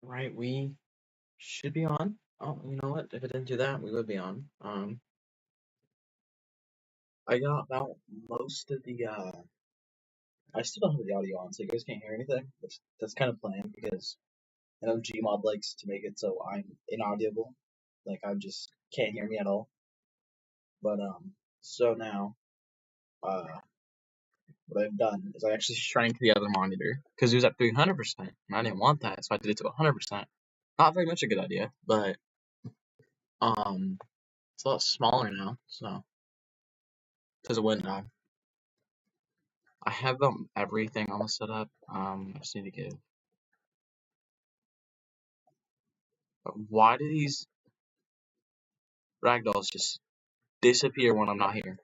Right, we should be on. Oh, you know what? If it didn't do that, we would be on. I got about most of the I still don't have the audio on, so you guys can't hear anything. That's kind of planned because I know Gmod likes to make it so I'm inaudible. Like I just can't hear me at all. But so now what I've done is I actually shrank the other monitor because it was at 300%, and I didn't want that, so I did it to 100%. Not very much a good idea, but it's a lot smaller now, so because it went down. I have everything almost set up. I just need to get. Why do these ragdolls just disappear when I'm not here?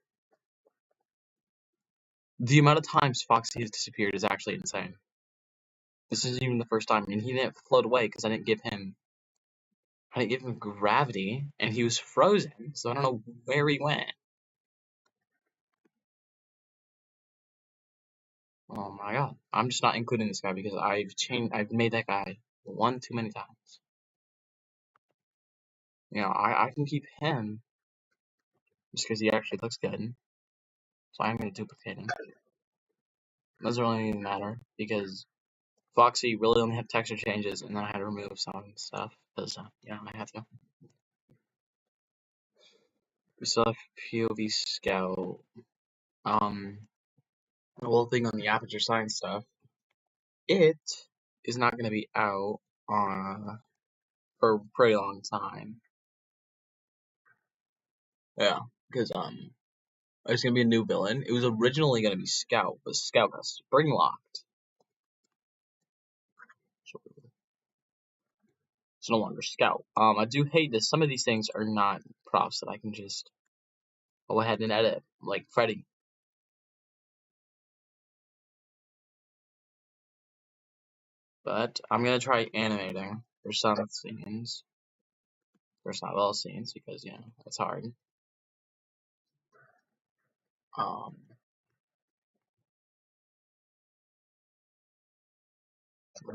The amount of times Foxy has disappeared is actually insane. This isn't even the first time, and he didn't float away because I didn't give him gravity, and he was frozen, so I don't know where he went. Oh my god, I'm just not including this guy because I've made that guy one too many times. You know, I can keep him just because he actually looks good, so I'm gonna duplicate him. Doesn't really even matter because Foxy really only had texture changes, and then I had to remove some stuff because I had to. We still have POV Scout. The whole thing on the aperture science stuff. It is not going to be out for a pretty long time. Yeah, because there's going to be a new villain. It was originally going to be Scout, but Scout got spring locked. It's no longer Scout. I do hate that some of these things are not props that I can just go ahead and edit, like Freddy. But I'm gonna try animating for some scenes. There's not all scenes because it's hard. Um,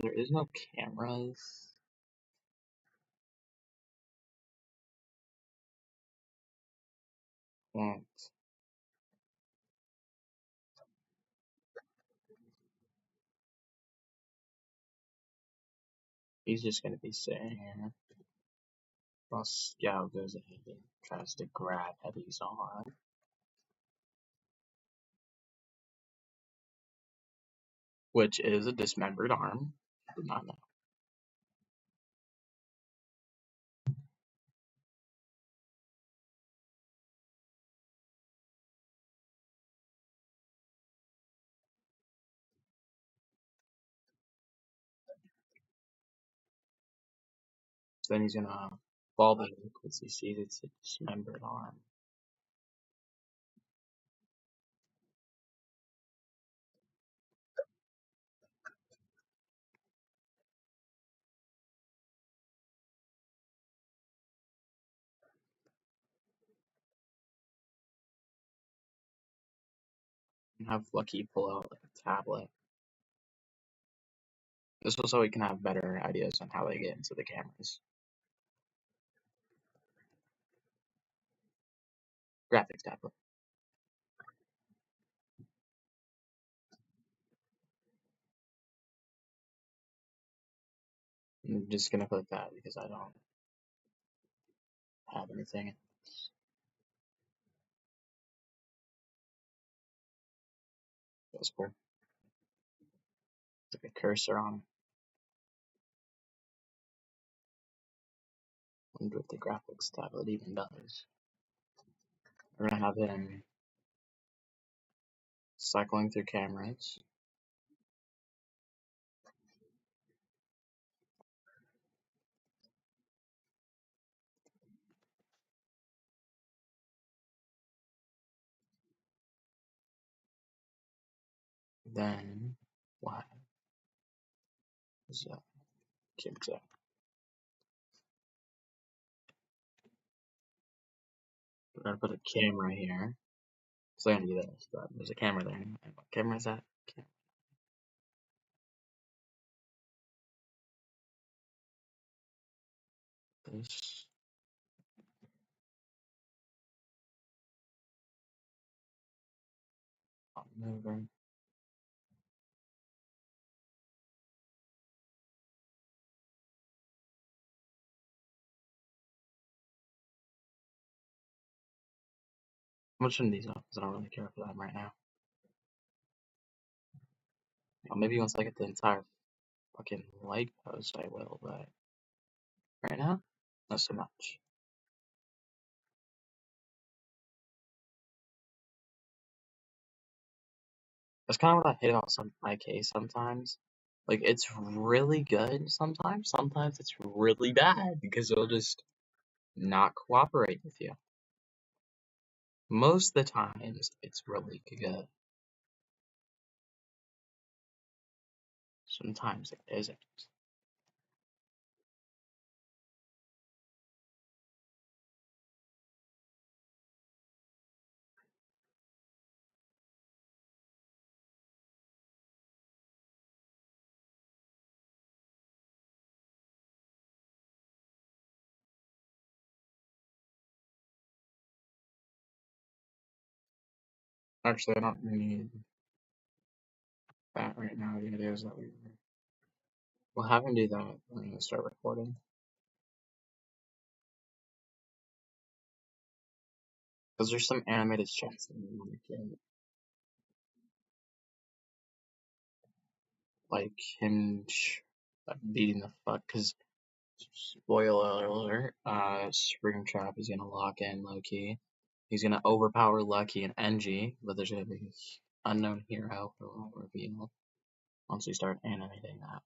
there is no cameras. And he's just gonna be sitting here while Scout goes ahead and tries to grab Eddie's arm. Which is a dismembered arm. I did not know. So then he's gonna fall back because he sees it's a dismembered arm. And have Lucky pull out like a tablet. This was so we can have better ideas on how they get into the cameras. Graphics tablet. I'm just gonna put that because I don't have anything. That's cool. It's like a cursor on it. I wonder what the graphics tablet even does. We're gonna have him cycling through cameras. Then what is that? Kim's We're gonna put a camera here. So I'm gonna do this, but there's a camera there. And what camera is that? this. Over. I'm gonna turn these off because I don't really care for them right now. Maybe once I get the entire fucking leg post, I will, but right now, not so much. That's kind of what I hate about some IK sometimes. Like, it's really good sometimes. Sometimes it's really bad because it'll just not cooperate with you. Most of the times, it's really good. Sometimes it isn't. Actually, I don't need that right now. The idea is that we'll have him do that when we start recording. Because there's some animated shots that we want to get. Like him beating the fuck. Because, spoiler alert, Springtrap is going to lock in Loki. He's going to overpower Lucky and NG, but there's going to be unknown hero who will reveal once we start animating that.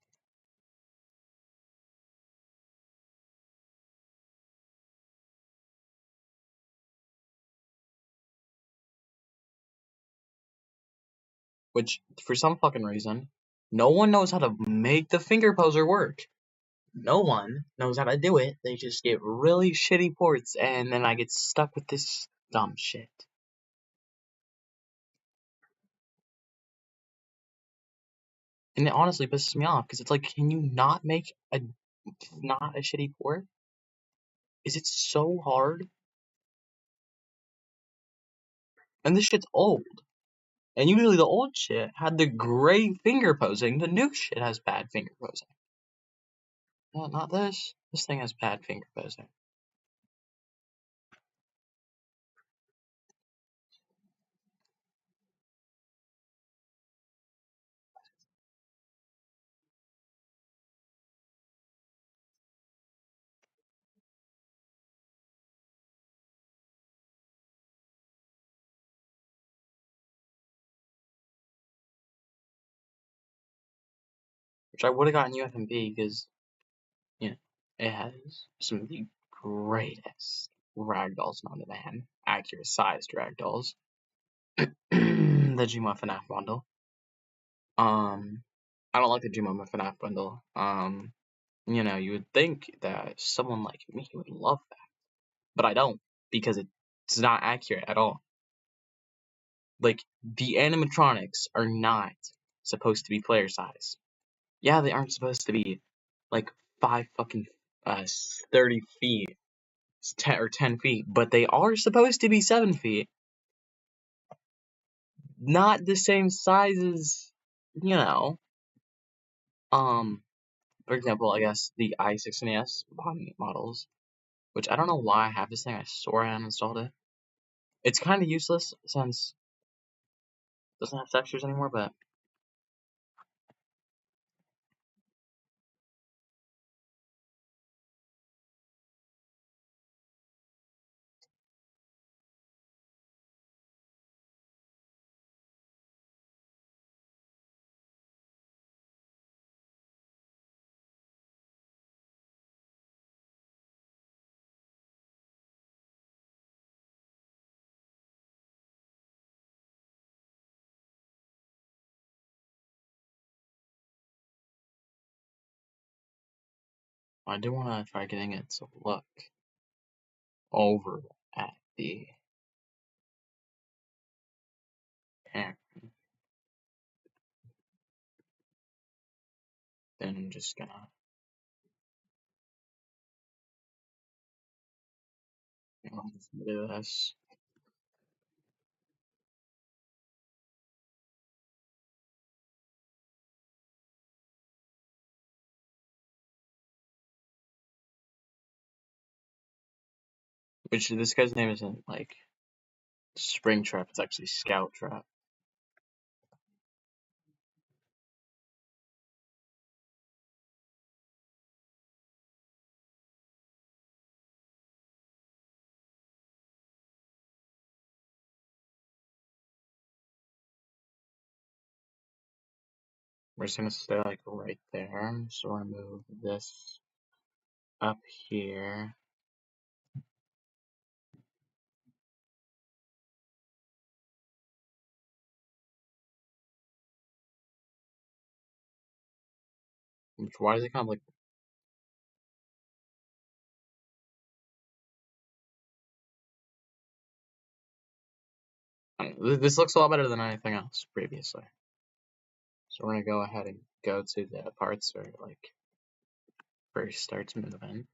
Which, for some fucking reason, no one knows how to make the finger poser work. No one knows how to do it. They just get really shitty ports, and then I get stuck with this dumb shit. And it honestly pisses me off, because it's like, can you not make not a shitty port? Is it so hard? And this shit's old. And usually the old shit had the great finger posing. The new shit has bad finger posing. No, not this. This thing has bad finger posing. Which I would have gotten UFMB because, you know, it has some of the greatest ragdolls known to man. Accurate sized ragdolls. The Gmod FNAF bundle. I don't like the Gmod FNAF bundle. You know, you would think that someone like me would love that. But I don't, because it's not accurate at all. Like, the animatronics are not supposed to be player size. Yeah, they aren't supposed to be, like, 30 feet, 10 feet, but they are supposed to be 7 feet. Not the same size as, you know, for example, I guess the i6 and the S models, which I don't know why I have this thing. I swore I uninstalled it. It's kind of useless since it doesn't have textures anymore, but I do want to try getting it to look over at the parent. Then I'm just gonna Let's do this. Which this guy's name isn't like Springtrap, it's actually Scout Trap. We're just gonna stay like right there. So we're gonna move this up here. Which, why does it kind of like I don't know, this looks a lot better than anything else previously. So we're gonna go ahead and go to the parts where like first starts moving.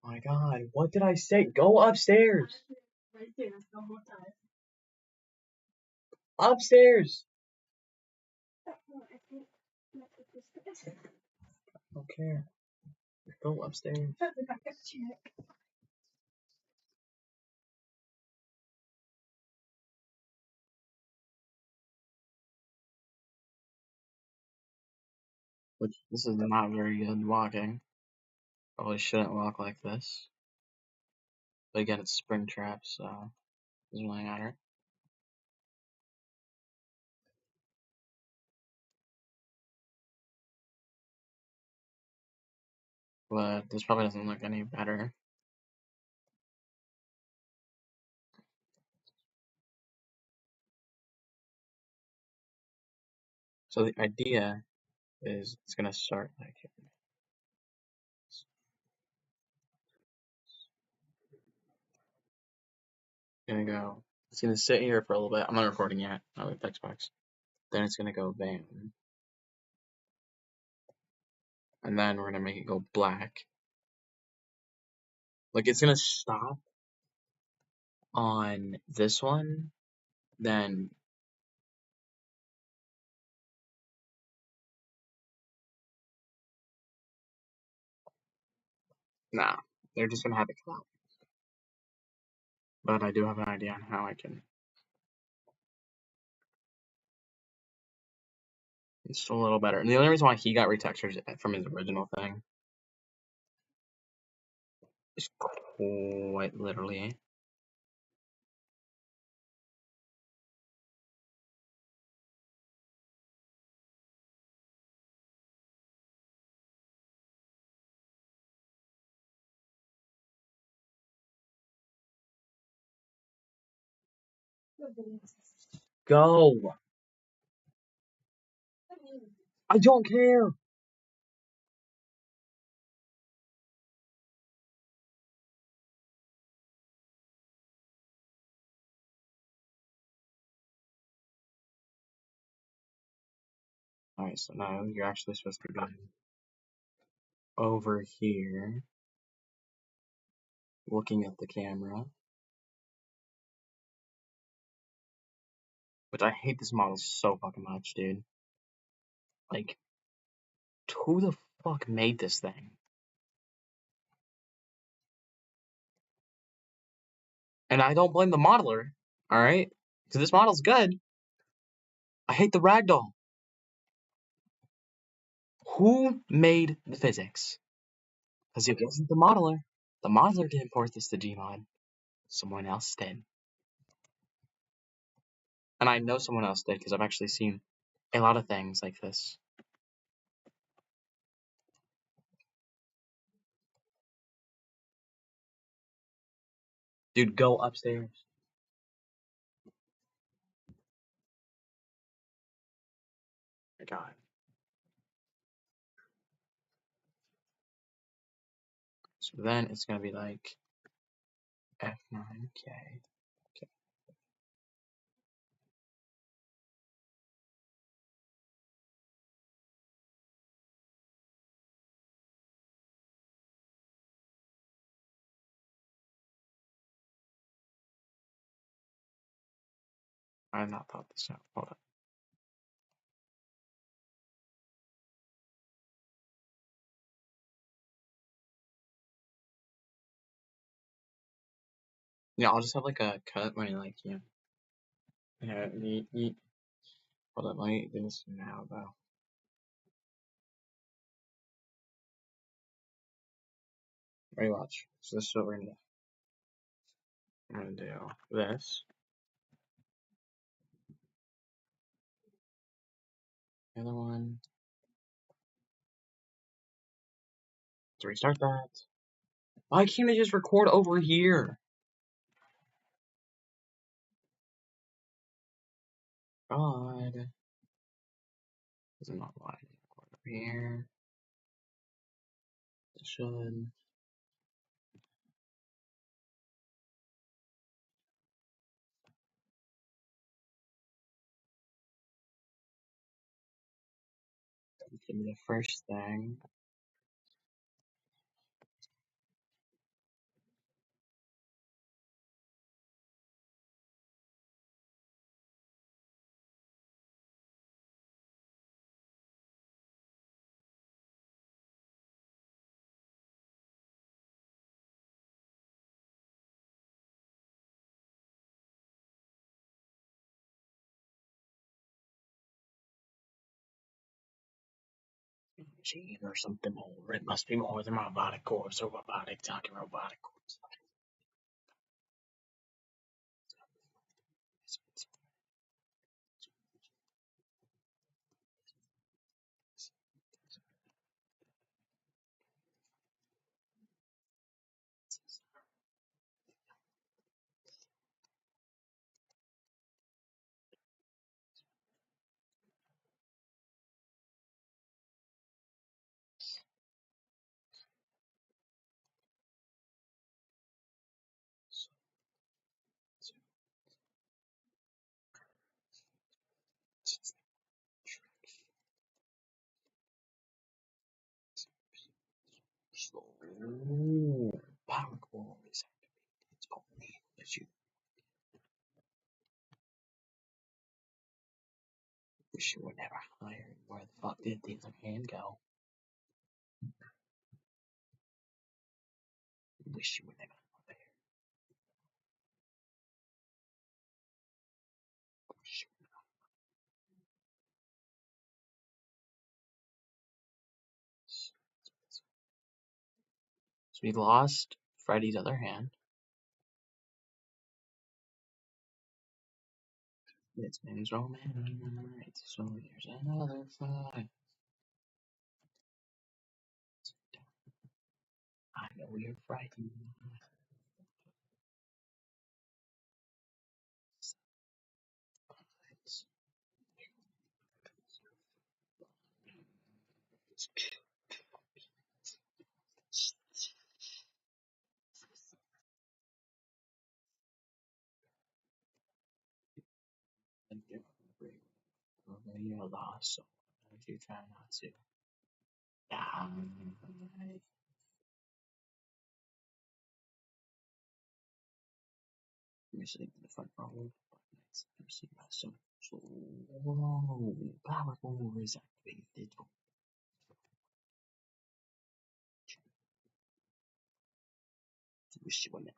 Oh my god, what did I say? Go upstairs! Right there, the whole time. Upstairs! I don't care. Go upstairs. Which, this is not very good walking. Probably shouldn't walk like this. But again, it's Springtrap, so it doesn't really matter. But this probably doesn't look any better. So the idea is it's gonna start like here. It's gonna sit here for a little bit. I'm not recording yet. I have Xbox. Then it's gonna go bam. And then we're gonna make it go black. Like it's gonna stop on this one, then nah. They're just gonna have it come out. But I do have an idea on how I can. It's still a little better. And the only reason why he got retextures from his original thing is quite literally. Go! I don't care! Alright, so now you're actually supposed to go over here, looking at the camera. Which I hate this model so fucking much, dude. Like, who the fuck made this thing? And I don't blame the modeler, alright? Because this model's good. I hate the ragdoll. Who made the physics? Because it wasn't the modeler. The modeler didn't port this to Gmod. Someone else did. And I know someone else did because I've actually seen a lot of things like this. Dude, go upstairs. My god. So then it's gonna be like F9K. I have not thought this out. Hold on. Yeah, I'll just have like a cut when like yeah, hold on, let me do this now though. Ready, watch. So this is what we're gonna do. I'm gonna do this. The other one. To restart that. Why can't I just record over here? God. This is not why I need to record over here. It should. Give me the first thing. Machine or something more. It must be more than robotic cores or robotic talking robotic cores. Power cores. It's only that you wish you were never hired. Where the fuck did the other hand go? Wish you were never hired. Wish you were So we lost Freddy's other hand. It's Man's romance. So here's another fight. I know you're frightened. And you're you're lost, so if you try not to die. You're sitting in the front row. You're seeing my son. So, power is activated. Wish you were never.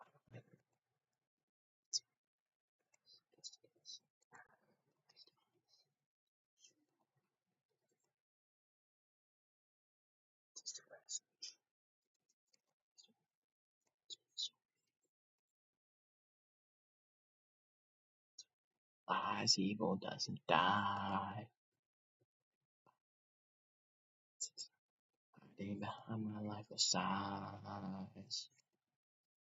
Lies, evil doesn't die. Hiding behind my life of size.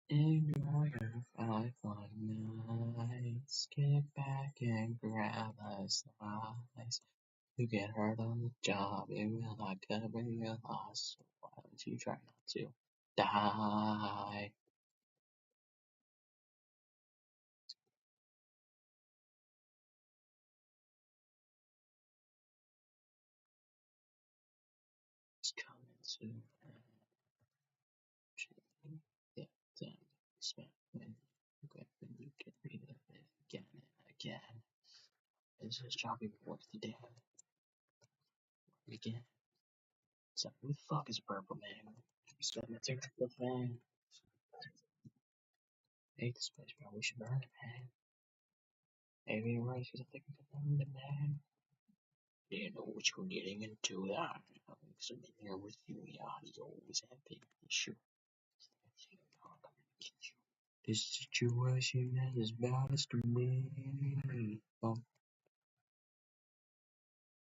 Enjoy your 5 nights. Get back and grab a slice. You get hurt on the job, it will not cover your loss. So why don't you try not to die? It's coming soon. Yeah, time spent when you can relive it again and again. Is this job even worth the damn? Again. So who the fuck is Purple Man? It's a triple fan. I hate this place, bro. We should burn it, man. Maybe you're right, because I think we can burn it, man. You know what you're getting into that. Because I'm in here with you, the audio is epic. Sure. This situation is as bad as can be.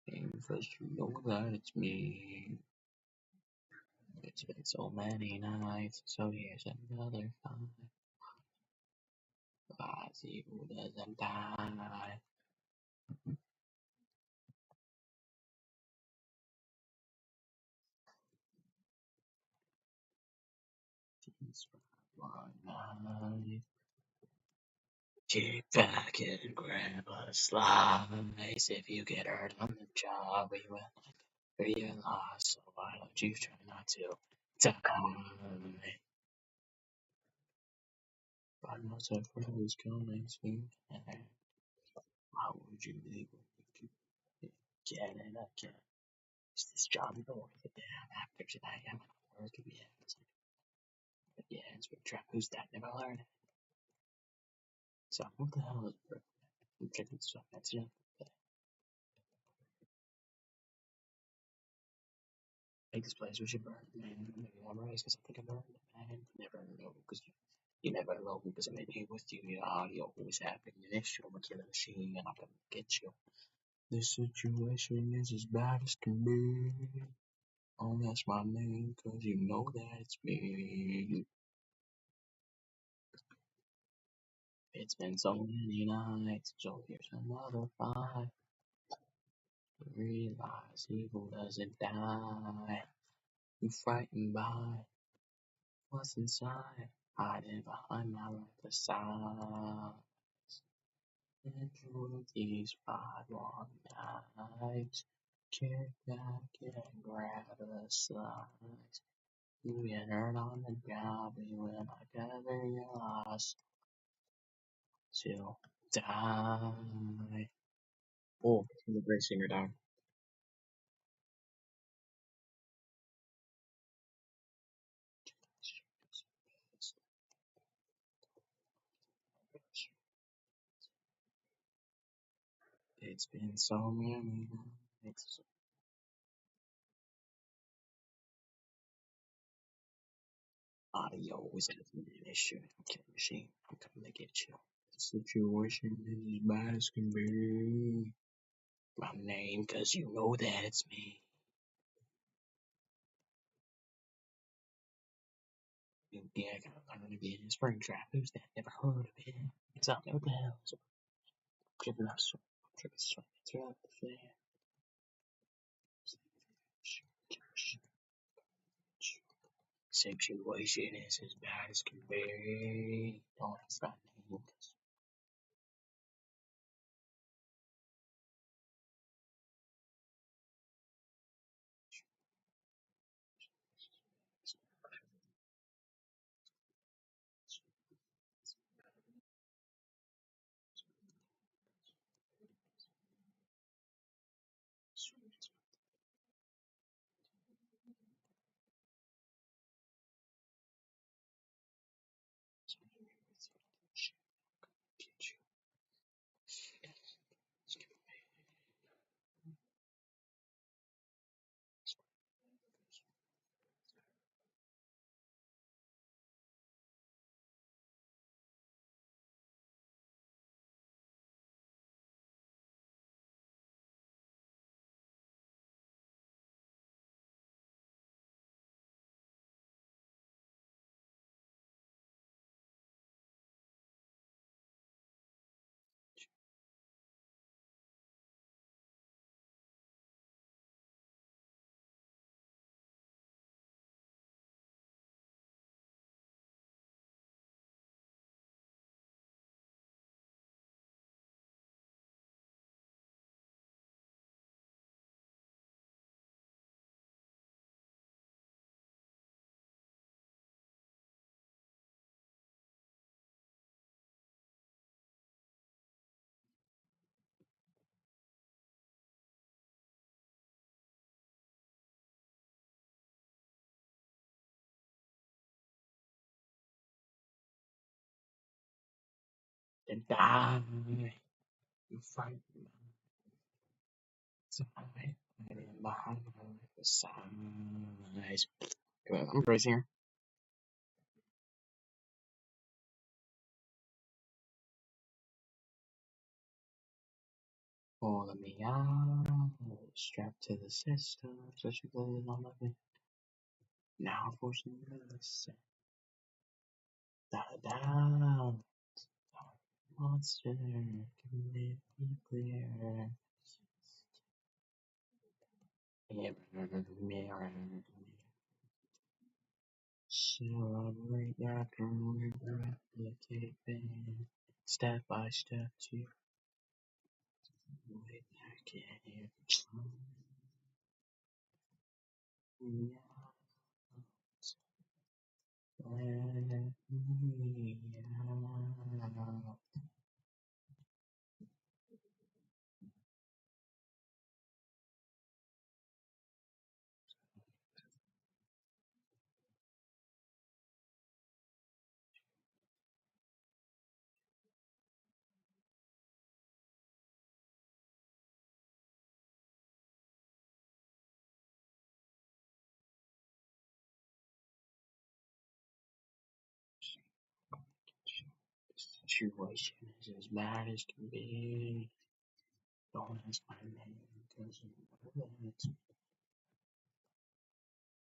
Because you know that it's me. It's been so many nights, so here's another five. I see who doesn't die. Just one night. Kick back and grab a slice. If you get hurt on the job, we will realize. So why don't you try not to die? But most of is coming soon. Why would you leave when you could get it again? Is this job even worth it? Damn, after today, I'm gonna work again. But yeah, it's been trap. Who's that? Never learned. So what the hell is it? I'm checking stuff. That's it. Make this place, we should burn it, man. Maybe I'm right, because I think I burned it, man. Never know, because you never know, because I'm in here with you, your audio always happening. The next year, I'm a killer machine, and I'm gonna get you. This situation is as bad as can be. Oh, that's my name, cause you know that it's me. It's been so many nights, so here's another five. Realize evil doesn't die. You frightened by what's inside, hiding behind my reckless side. Into these 5 long nights, kick back and grab a slice. You get hurt on the job, you will not ever realize till die. Oh, he's a great singer, dog. It's been so many nights. Audio always has been an issue. I'm killing machine. I'm coming to get you. The situation is as bad as can be. My name, cause you know that it's me. Yeah, I gotta learn to be in spring trap. Who's that? Never heard of it. It's out there. What the hell? So, tripping up, so tripping, so throughout the fan. Situation is as bad as can be. Don't ask my name. and die. You fight behind the size. Come on, I'm bracing here. Follow me out, strapped to the system, such a good on my now fortunately listen. Da da monster, can it be clear? Mirror. Celebrate after replicating step by step to way back in. Let me out. This situation is as bad as can be. Don't ask my name because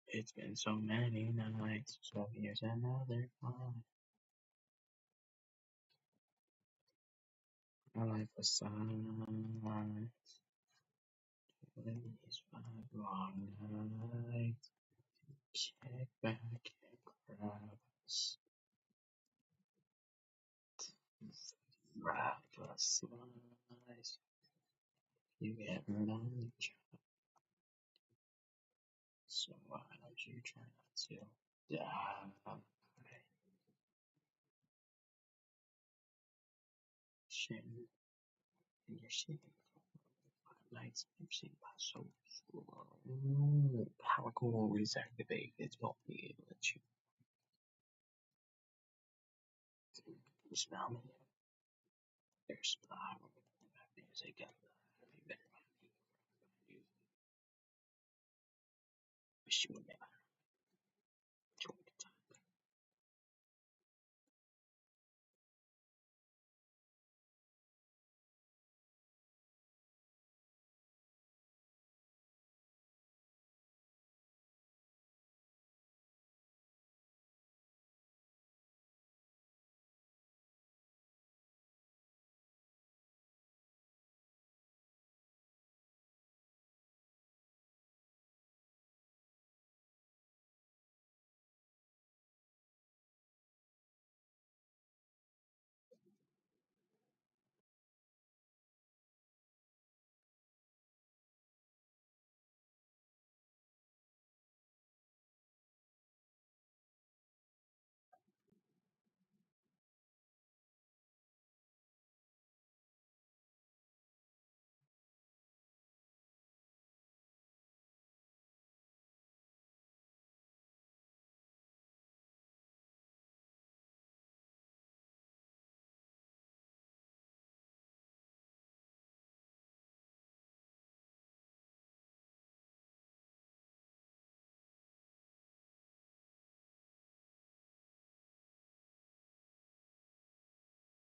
it's been so many nights. So here's another one. My life was silent. These 5 long nights. Check back and grabs. Grab a slice. You get hurt on the job. So why don't you try not to die? Shit. And you're sitting for 5 nights and you're sitting by so slow. Power core will reactivate. It's going to be able to let you smell me. There's music and you better not be. Wish you would never join the time.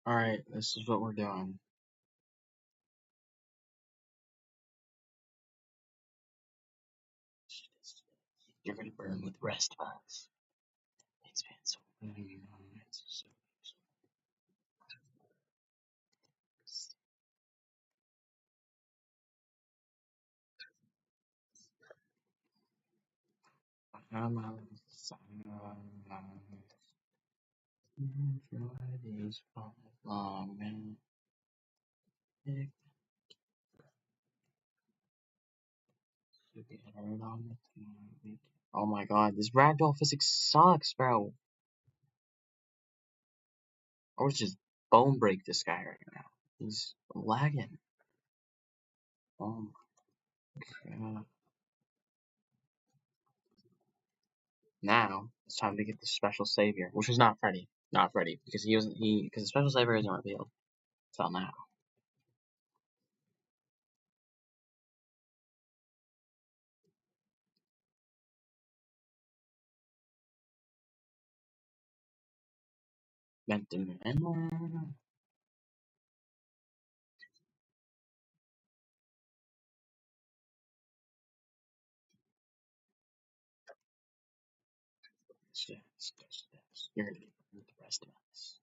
Alright, this is what we're doing. You're gonna burn with the rest of us. It's been so many nights. So I'm out of sunlight. Enjoy these 5 long minutes. You get hurt on the time. Oh my god, this ragdoll physics sucks, bro. I would just bone break this guy right now. He's lagging. Oh my god. Now it's time to get the special savior, which is not Freddy. Not Freddy, because because the special savior isn't revealed. Till now. You're gonna be with the rest of us.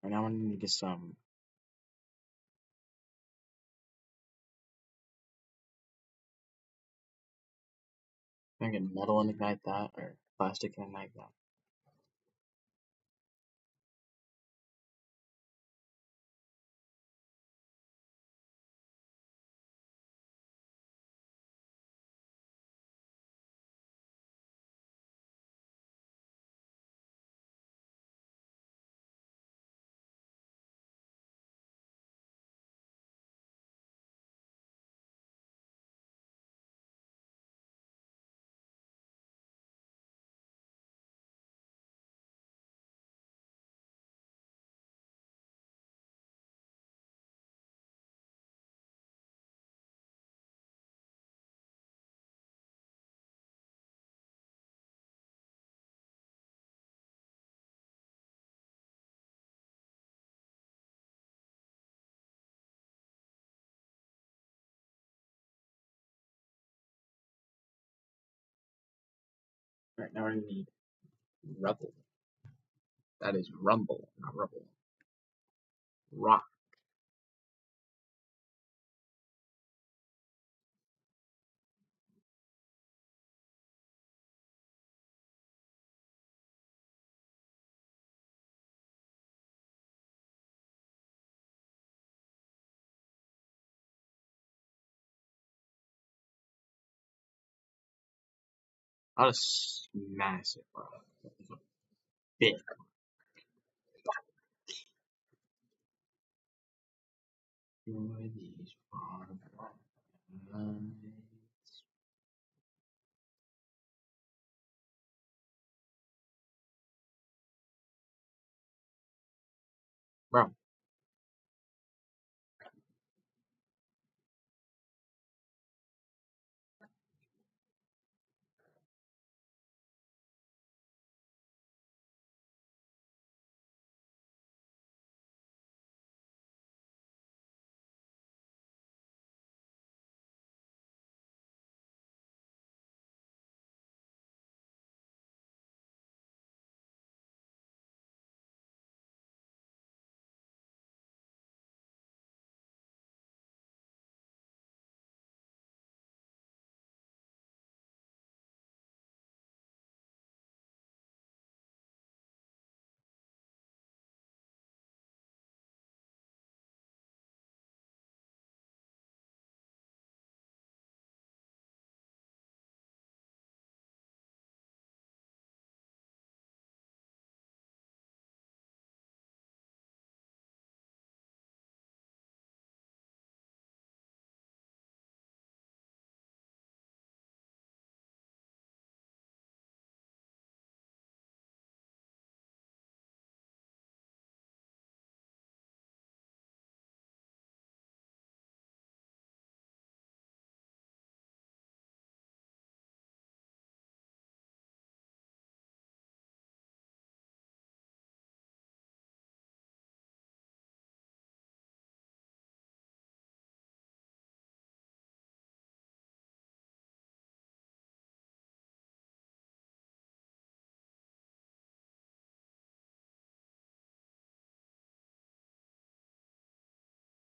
Right now I need to get some I can get metal and ignite that or plastic and ignite that. Alright, now I need rubble. That is rumble, not rubble. Rock. I'll just smash it, bro. It's a big. Enjoy these farm nights. Bro.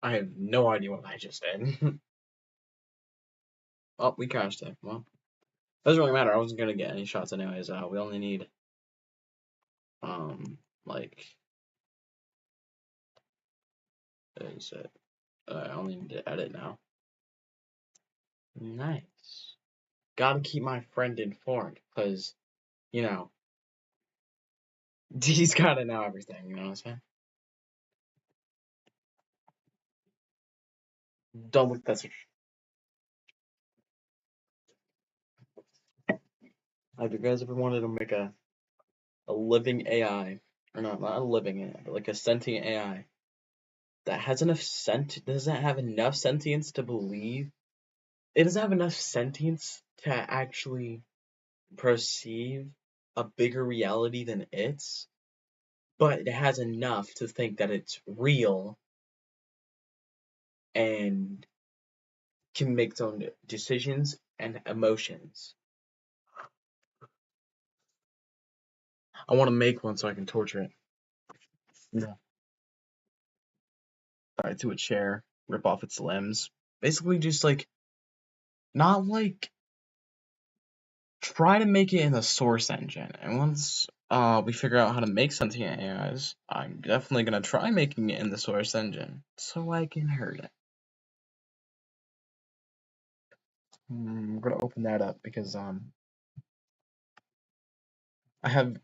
I have no idea what I just did. Oh, we crashed it. Well, doesn't really matter. I wasn't gonna get any shots anyways. We only need like is it? I only need to edit now. Nice. Gotta keep my friend informed, cause you know he's gotta know everything. You know what I'm saying? Don't look. That's. Have you guys ever wanted to make a living AI, or not a living AI, but like a sentient AI that has enough doesn't have enough sentience to believe? It doesn't have enough sentience to actually perceive a bigger reality than its, but it has enough to think that it's real and can make its own decisions and emotions. I want to make one so I can torture it. Yeah. Tie it to a chair, rip off its limbs. Basically, just like, not like, try to make it in the source engine. And once we figure out how to make sentient AIs, I'm definitely gonna try making it in the source engine so I can hurt it. I'm gonna open that up because I have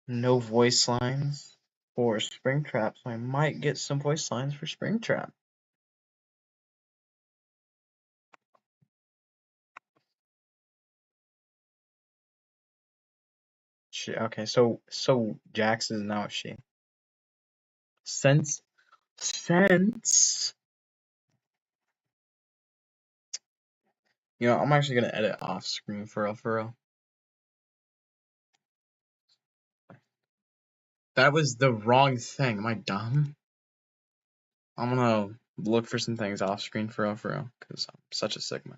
no voice lines for Springtrap, so I might get some voice lines for Springtrap. Okay, so Jax is now a she. Since you know, I'm actually gonna edit off screen for real. That was the wrong thing. Am I dumb? I'm gonna look for some things off screen for real, because I'm such a sigma.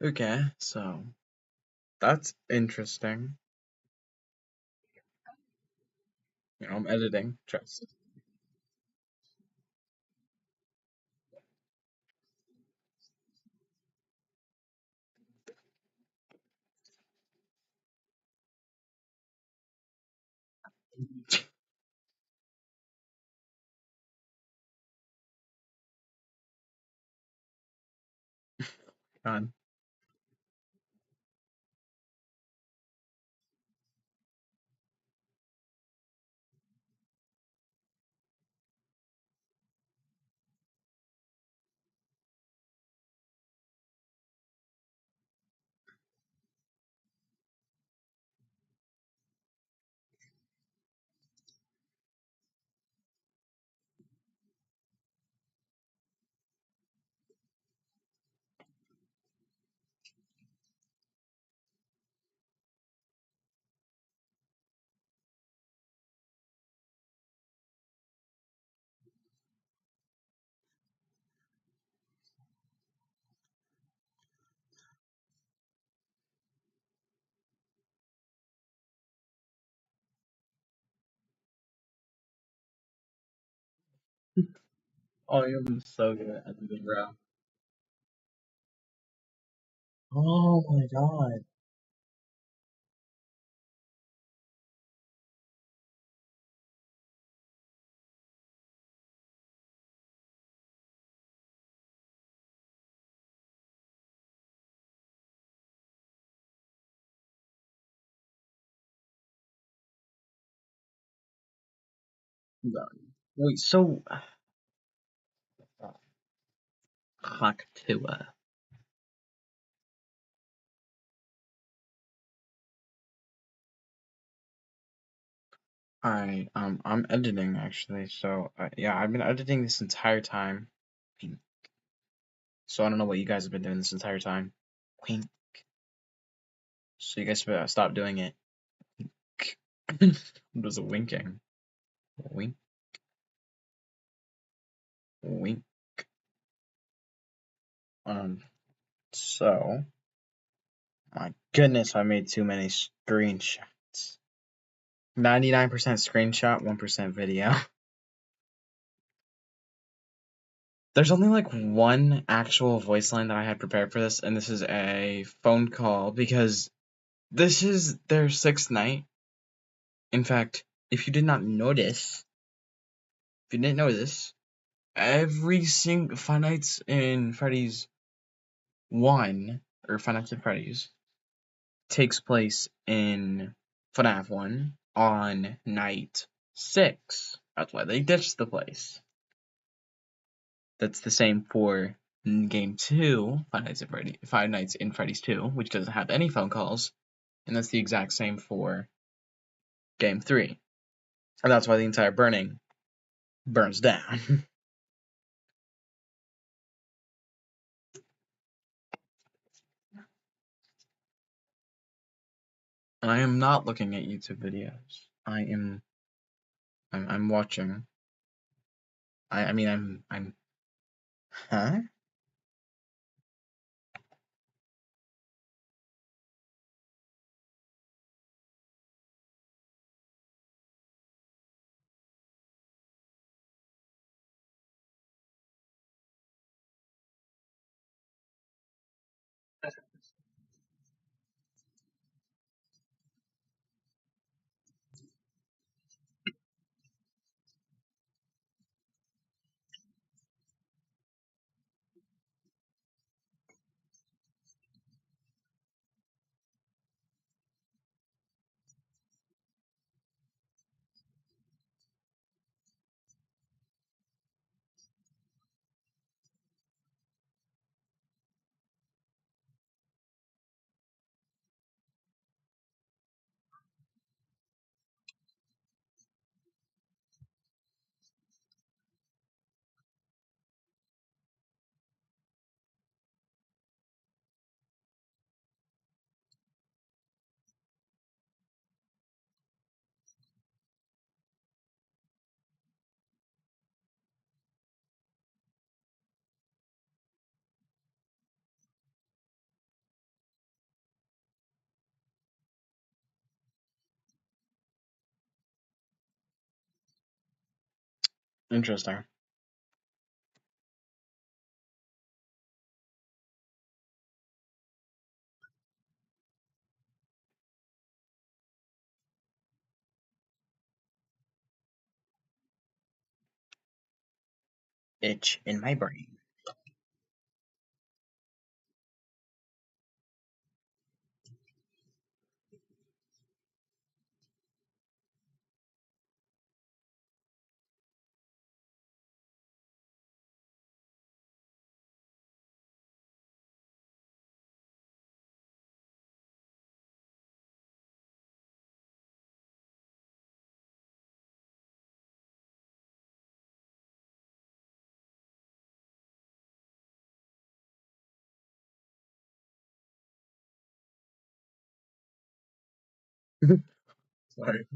Okay, so that's interesting. You know, I'm editing. Trust. God. I am so good at the bro. Oh my god. No. Wait, so Haktua. Alright, I'm editing actually, so yeah, I've been editing this entire time. Wink. So I don't know what you guys have been doing this entire time. Wink. So you guys better stop doing it. Wink. There's a winking. Wink, wink. So my goodness, I made too many screenshots. 99% screenshot, 1% video. There's only like one actual voice line that I had prepared for this, and this is a phone call because this is their 6th night. In fact, if you did not notice, if you didn't know this, every single Five Nights in Freddy's 1, or Five Nights at Freddy's, takes place in FNAF 1 on night 6. That's why they ditched the place. That's the same for game 2, Five Nights in Freddy's 2, which doesn't have any phone calls, and that's the exact same for game 3. And that's why the entire burning burns down. And I am not looking at YouTube videos. I'm watching. I mean I'm huh? Interesting. Itch in my brain. Sorry.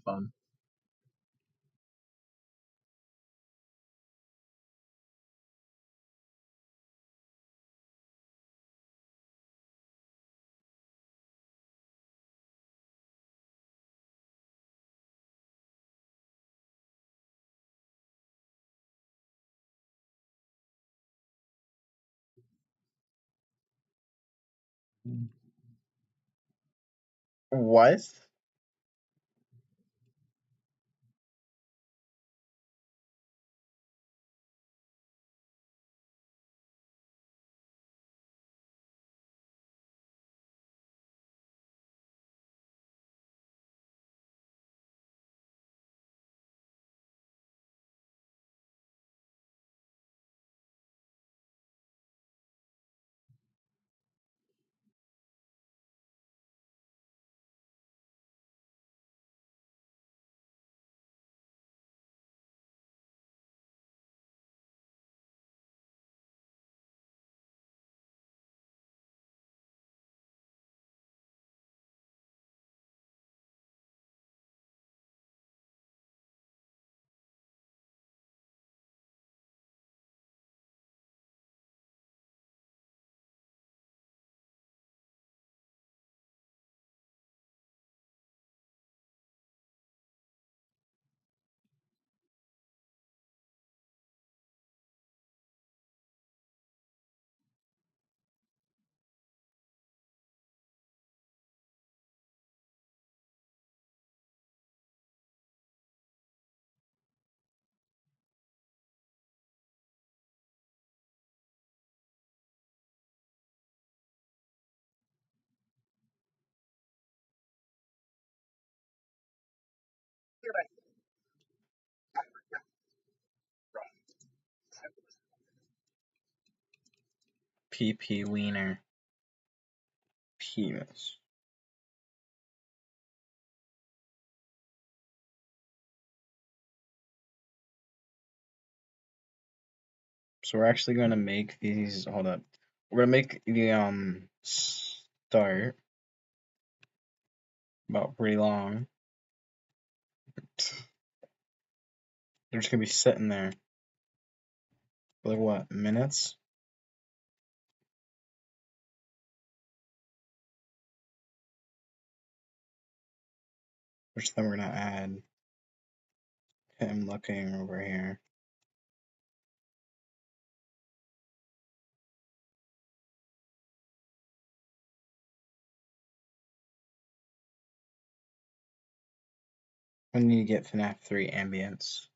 Fun. What? PP Wiener. Penis. So we're actually gonna make these. Hold up. We're gonna make the start about pretty long. They're just gonna be sitting there for like what, minutes? Which then we're gonna add him looking over here. We need to get FNAF 3 ambience.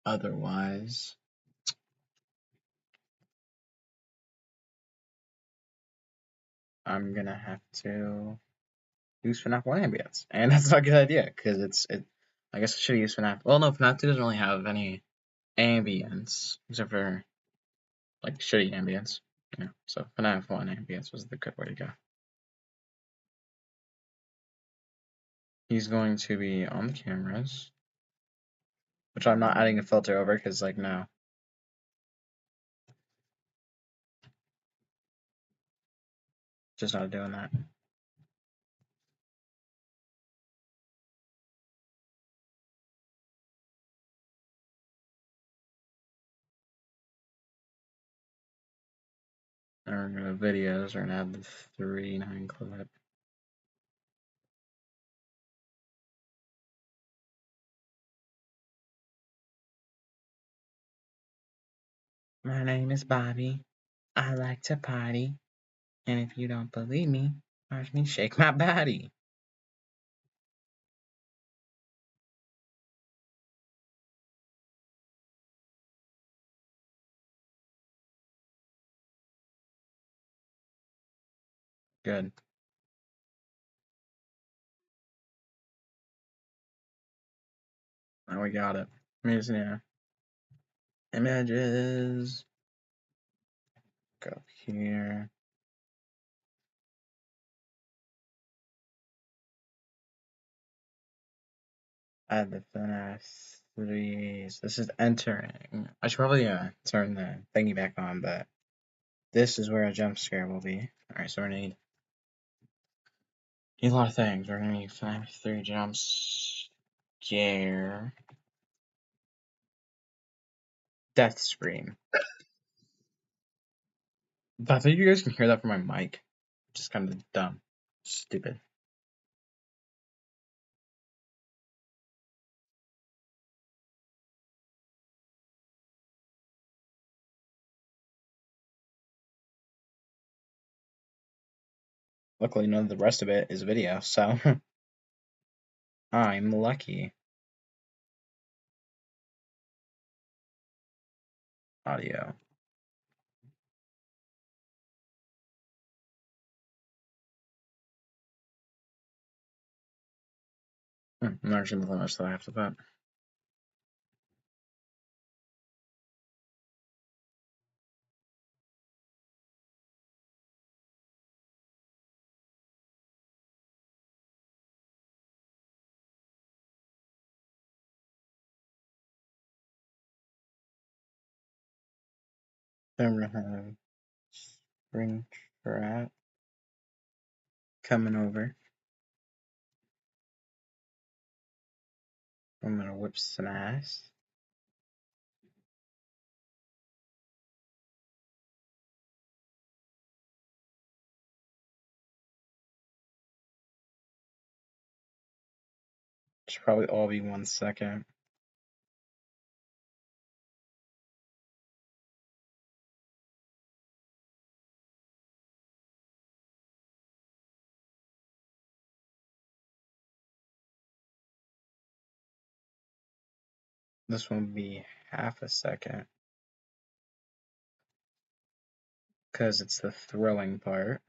Otherwise, I'm gonna have to use FNAF 1 ambience, and that's not a good idea because I guess I should use FNAF. Well, no, FNAF 2 doesn't really have any ambience except for like shitty ambience. Yeah, so FNAF 1 ambience was the good way to go. He's going to be on the cameras, which I'm not adding a filter over because, like, no. Just not doing that. And we're going to videos, we're going to add the 3.9 clip. My name is Bobby. I like to party. And if you don't believe me, watch me shake my body. Good. Now we got it. Yeah. Images. Go up here. Add the FNAF 3s. This is entering. I should probably turn the thingy back on, but this is where a jump scare will be. Alright, so we need A lot of things. We're gonna need 3 jumps. Scare. Death scream. But I think you guys can hear that from my mic. Just kind of dumb. Stupid. Luckily, none of the rest of it is video, so I'm lucky. Audio. I'm not sure how much that I have to put. Then we're gonna have spring trap coming over. I'm gonna whip some ass. Should probably all be 1 second. This one will be half a second because it's the throwing part.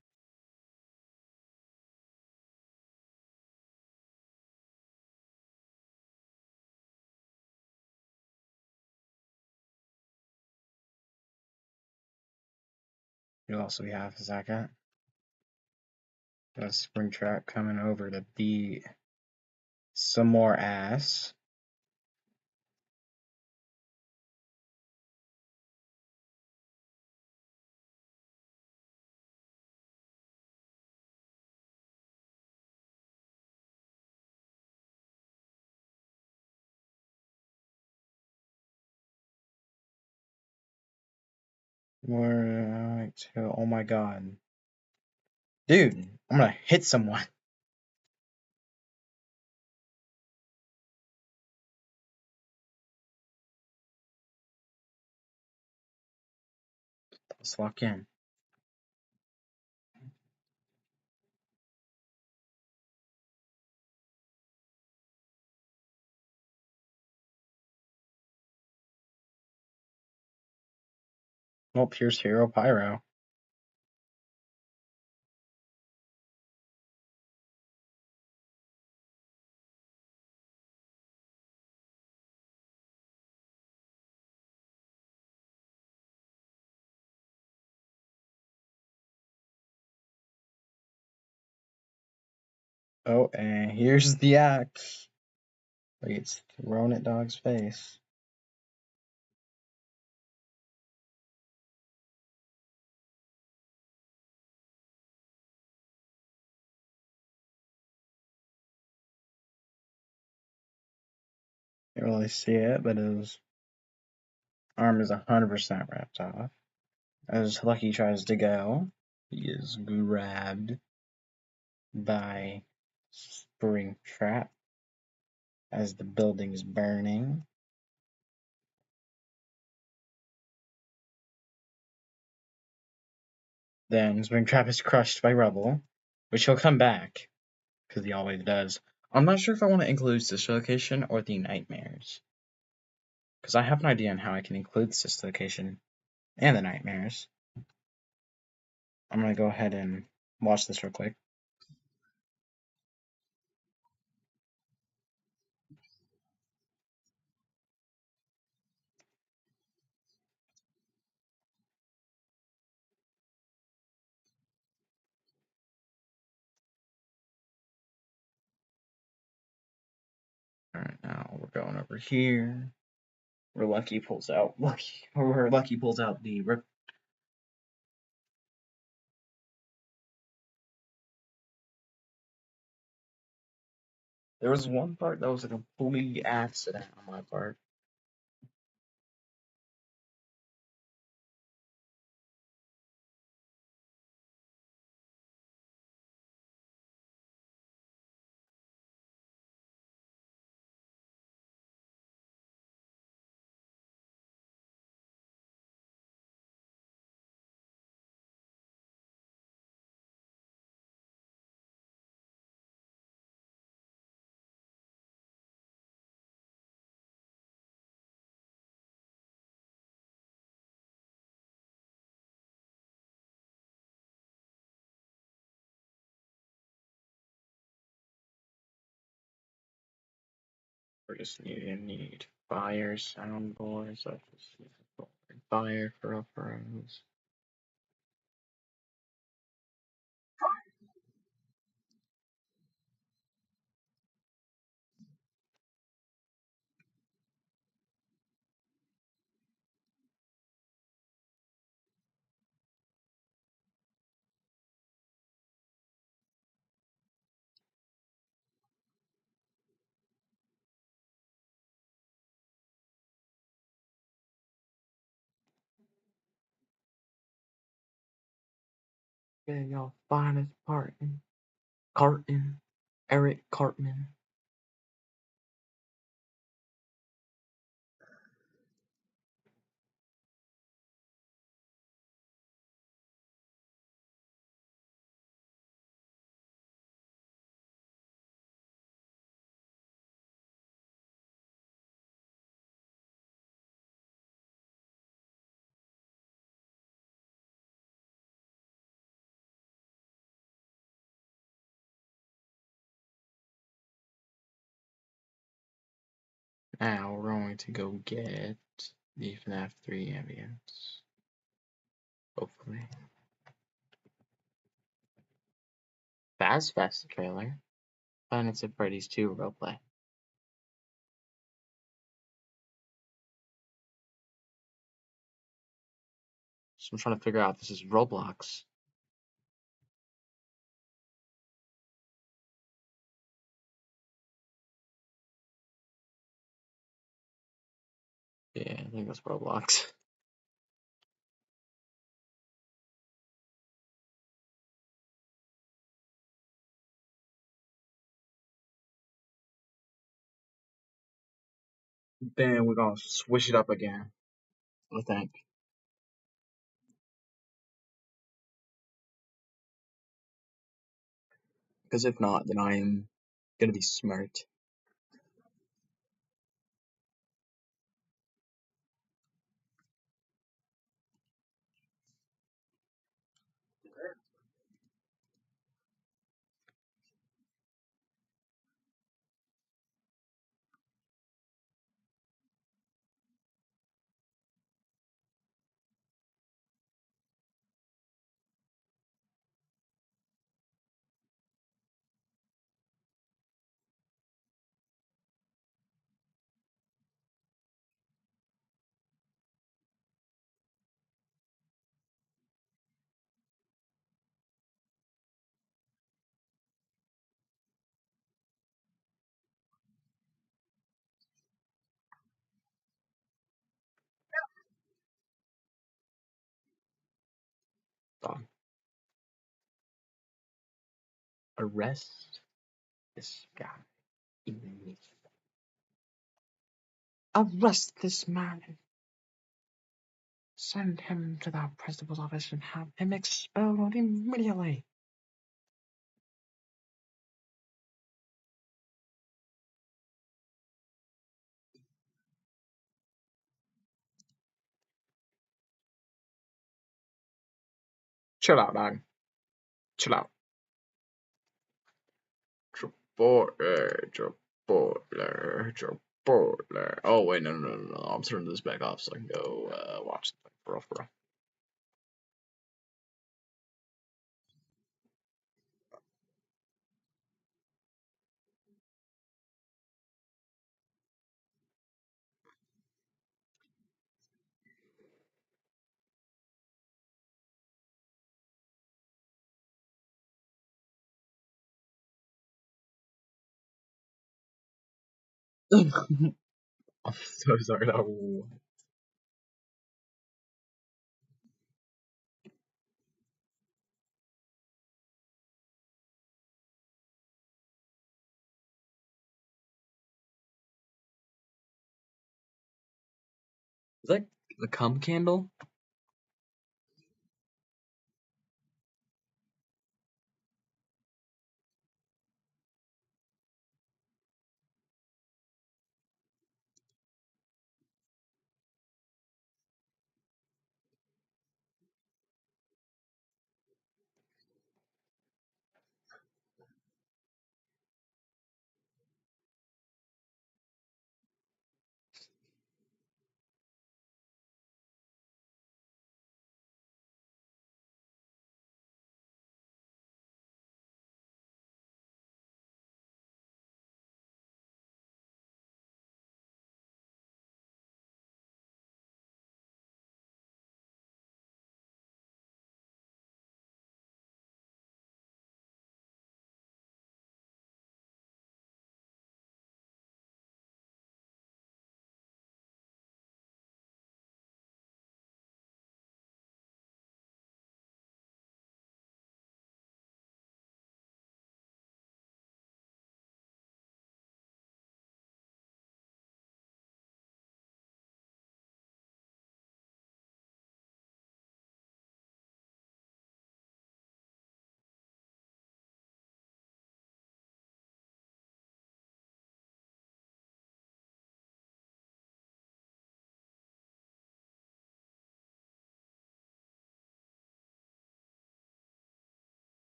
It'll also be half a second. The spring trap coming over to beat some more ass. More like 2. Oh my god. Dude, I'm gonna hit someone. Let's lock in. Well, Pierce Hero Pyro. Oh, and here's the axe. Like it's thrown at dog's face. Can't really see it, but his arm is 100% wrapped off. As Lucky tries to go, he is grabbed by Spring Trap as the building is burning. Then Springtrap is crushed by rubble, which he'll come back, because he always does. I'm not sure if I want to include Sister Location or the Nightmares, because I have an idea on how I can include Sister Location and the Nightmares. I'm going to go ahead and watch this real quick. Alright, now we're going over here, where Lucky pulls out the There was one part that was a complete accident on my part. We just need fire soundboards. I just need fire for uppers. Yeah, y'all finest Barton. Carton. Eric Cartman. Now we're going to go get the FNAF 3 ambience. Hopefully. Fast trailer. Five Nights at Freddy's 2 roleplay. So I'm trying to figure out if this is Roblox. Yeah, I think that's Roblox. Then we're gonna switch it up again, I think. Because if not, then I am gonna be smart. Done. Arrest this guy immediately. Arrest this man. Send him to the principal's office and have him expelled immediately. Chill out, dog. Chill out. Chipotle. Oh wait, no. I'm turning this back off so I can go watch the thing for real. I'm so sorry. Is that the cum candle?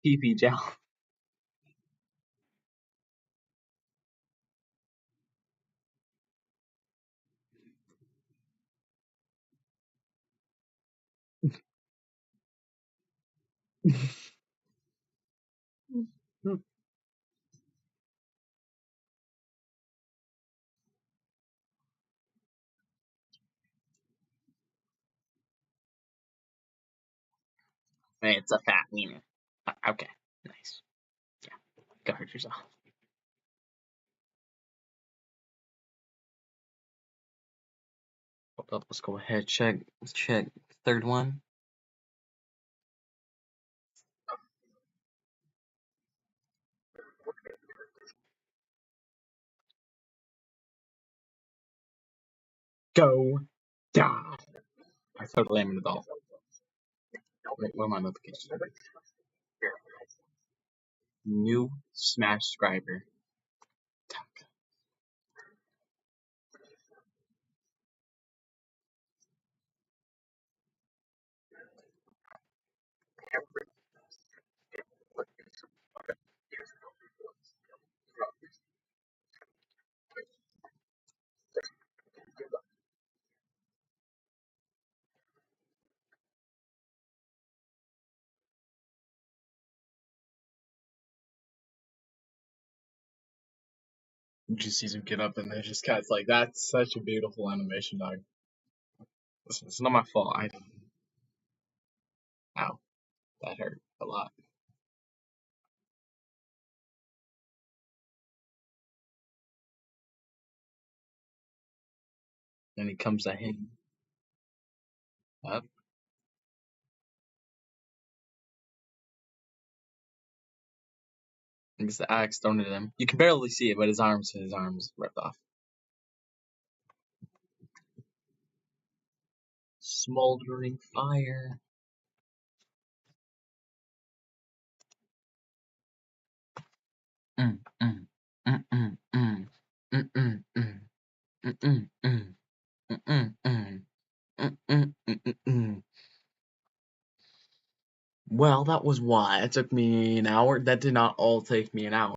PP gel. Hey, it's a fat wiener. Okay, nice. Yeah, go hurt yourself. Hold up, let's go ahead. Check. Third one. Go die. I totally am an adult. Wait, what are my notifications? New Smash subscriber. just sees him get up and then just cuts. Like, that's such a beautiful animation, dog. Listen, it's not my fault. Ow, that hurt a lot. Then he comes at him. Up. And gets the axe thrown at him. You can barely see it, but his arm's ripped off. Smoldering fire. Well, that was why. It took me an hour. That did not all take me an hour.